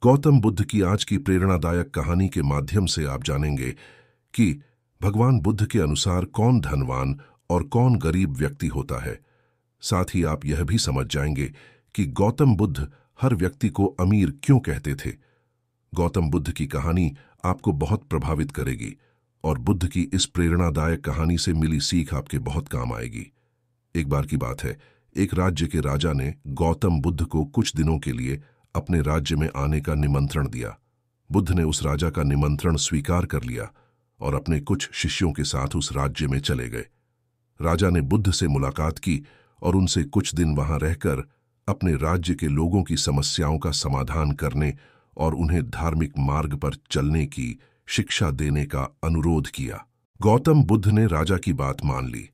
गौतम बुद्ध की आज की प्रेरणादायक कहानी के माध्यम से आप जानेंगे कि भगवान बुद्ध के अनुसार कौन धनवान और कौन गरीब व्यक्ति होता है। साथ ही आप यह भी समझ जाएंगे कि गौतम बुद्ध हर व्यक्ति को अमीर क्यों कहते थे। गौतम बुद्ध की कहानी आपको बहुत प्रभावित करेगी और बुद्ध की इस प्रेरणादायक कहानी से मिली सीख आपके बहुत काम आएगी। एक बार की बात है, एक राज्य के राजा ने गौतम बुद्ध को कुछ दिनों के लिए अपने राज्य में आने का निमंत्रण दिया। बुद्ध ने उस राजा का निमंत्रण स्वीकार कर लिया और अपने कुछ शिष्यों के साथ उस राज्य में चले गए। राजा ने बुद्ध से मुलाकात की और उनसे कुछ दिन वहां रहकर अपने राज्य के लोगों की समस्याओं का समाधान करने और उन्हें धार्मिक मार्ग पर चलने की शिक्षा देने का अनुरोध किया। गौतम बुद्ध ने राजा की बात मान ली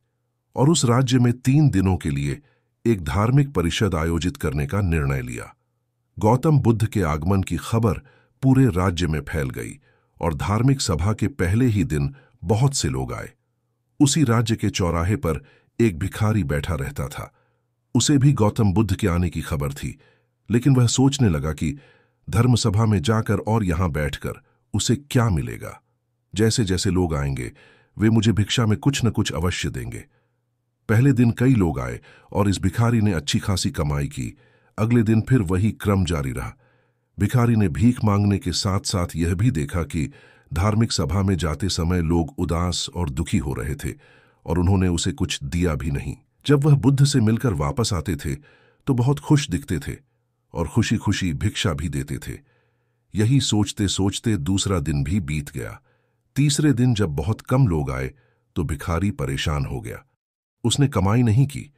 और उस राज्य में 3 दिनों के लिए एक धार्मिक परिषद आयोजित करने का निर्णय लिया। गौतम बुद्ध के आगमन की खबर पूरे राज्य में फैल गई और धार्मिक सभा के पहले ही दिन बहुत से लोग आए। उसी राज्य के चौराहे पर एक भिखारी बैठा रहता था। उसे भी गौतम बुद्ध के आने की खबर थी, लेकिन वह सोचने लगा कि धर्मसभा में जाकर और यहां बैठकर उसे क्या मिलेगा। जैसे जैसे लोग आएंगे वे मुझे भिक्षा में कुछ न कुछ अवश्य देंगे। पहले दिन कई लोग आए और इस भिखारी ने अच्छी खासी कमाई की। अगले दिन फिर वही क्रम जारी रहा। भिखारी ने भीख मांगने के साथ साथ यह भी देखा कि धार्मिक सभा में जाते समय लोग उदास और दुखी हो रहे थे और उन्होंने उसे कुछ दिया भी नहीं। जब वह बुद्ध से मिलकर वापस आते थे तो बहुत खुश दिखते थे और खुशी खुशी भिक्षा भी देते थे। यही सोचते सोचते दूसरा दिन भी बीत गया। तीसरे दिन जब बहुत कम लोग आए तो भिखारी परेशान हो गया। उसने कमाई नहीं की।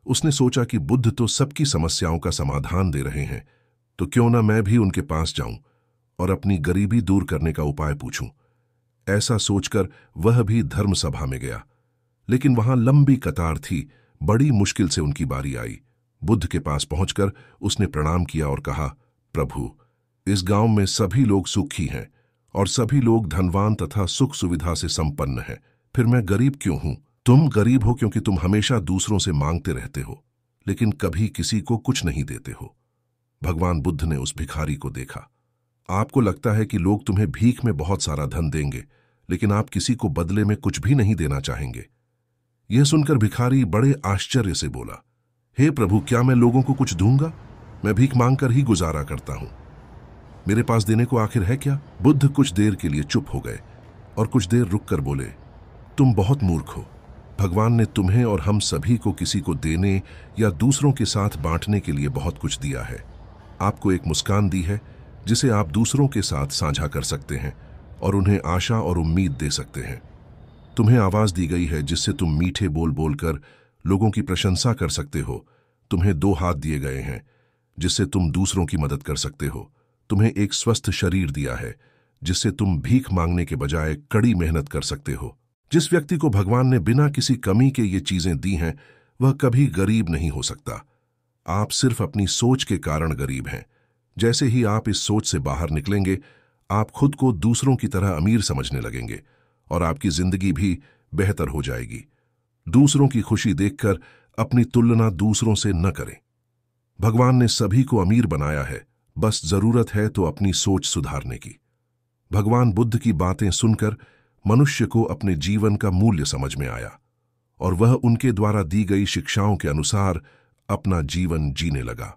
उसने सोचा कि बुद्ध तो सबकी समस्याओं का समाधान दे रहे हैं, तो क्यों ना मैं भी उनके पास जाऊं और अपनी गरीबी दूर करने का उपाय पूछूं। ऐसा सोचकर वह भी धर्मसभा में गया, लेकिन वहां लंबी कतार थी। बड़ी मुश्किल से उनकी बारी आई। बुद्ध के पास पहुंचकर उसने प्रणाम किया और कहा, प्रभु, इस गांव में सभी लोग सुखी हैं और सभी लोग धनवान तथा सुख सुविधा से संपन्न हैं, फिर मैं गरीब क्यों हूं? तुम गरीब हो क्योंकि तुम हमेशा दूसरों से मांगते रहते हो, लेकिन कभी किसी को कुछ नहीं देते हो। भगवान बुद्ध ने उस भिखारी को देखा। आपको लगता है कि लोग तुम्हें भीख में बहुत सारा धन देंगे, लेकिन आप किसी को बदले में कुछ भी नहीं देना चाहेंगे। यह सुनकर भिखारी बड़े आश्चर्य से बोला, हे प्रभु, क्या मैं लोगों को कुछ दूंगा? मैं भीख मांगकर ही गुजारा करता हूं। मेरे पास देने को आखिर है क्या? बुद्ध कुछ देर के लिए चुप हो गए और कुछ देर रुककर बोले, तुम बहुत मूर्ख हो। भगवान ने तुम्हें और हम सभी को किसी को देने या दूसरों के साथ बांटने के लिए बहुत कुछ दिया है। आपको एक मुस्कान दी है जिसे आप दूसरों के साथ साझा कर सकते हैं और उन्हें आशा और उम्मीद दे सकते हैं। तुम्हें आवाज दी गई है जिससे तुम मीठे बोल बोलकर लोगों की प्रशंसा कर सकते हो। तुम्हें 2 हाथ दिए गए हैं जिससे तुम दूसरों की मदद कर सकते हो। तुम्हें एक स्वस्थ शरीर दिया है जिससे तुम भीख मांगने के बजाय कड़ी मेहनत कर सकते हो। जिस व्यक्ति को भगवान ने बिना किसी कमी के ये चीजें दी हैं, वह कभी गरीब नहीं हो सकता। आप सिर्फ अपनी सोच के कारण गरीब हैं। जैसे ही आप इस सोच से बाहर निकलेंगे, आप खुद को दूसरों की तरह अमीर समझने लगेंगे और आपकी जिंदगी भी बेहतर हो जाएगी। दूसरों की खुशी देखकर अपनी तुलना दूसरों से न करें। भगवान ने सभी को अमीर बनाया है, बस जरूरत है तो अपनी सोच सुधारने की। भगवान बुद्ध की बातें सुनकर मनुष्य को अपने जीवन का मूल्य समझ में आया और वह उनके द्वारा दी गई शिक्षाओं के अनुसार अपना जीवन जीने लगा।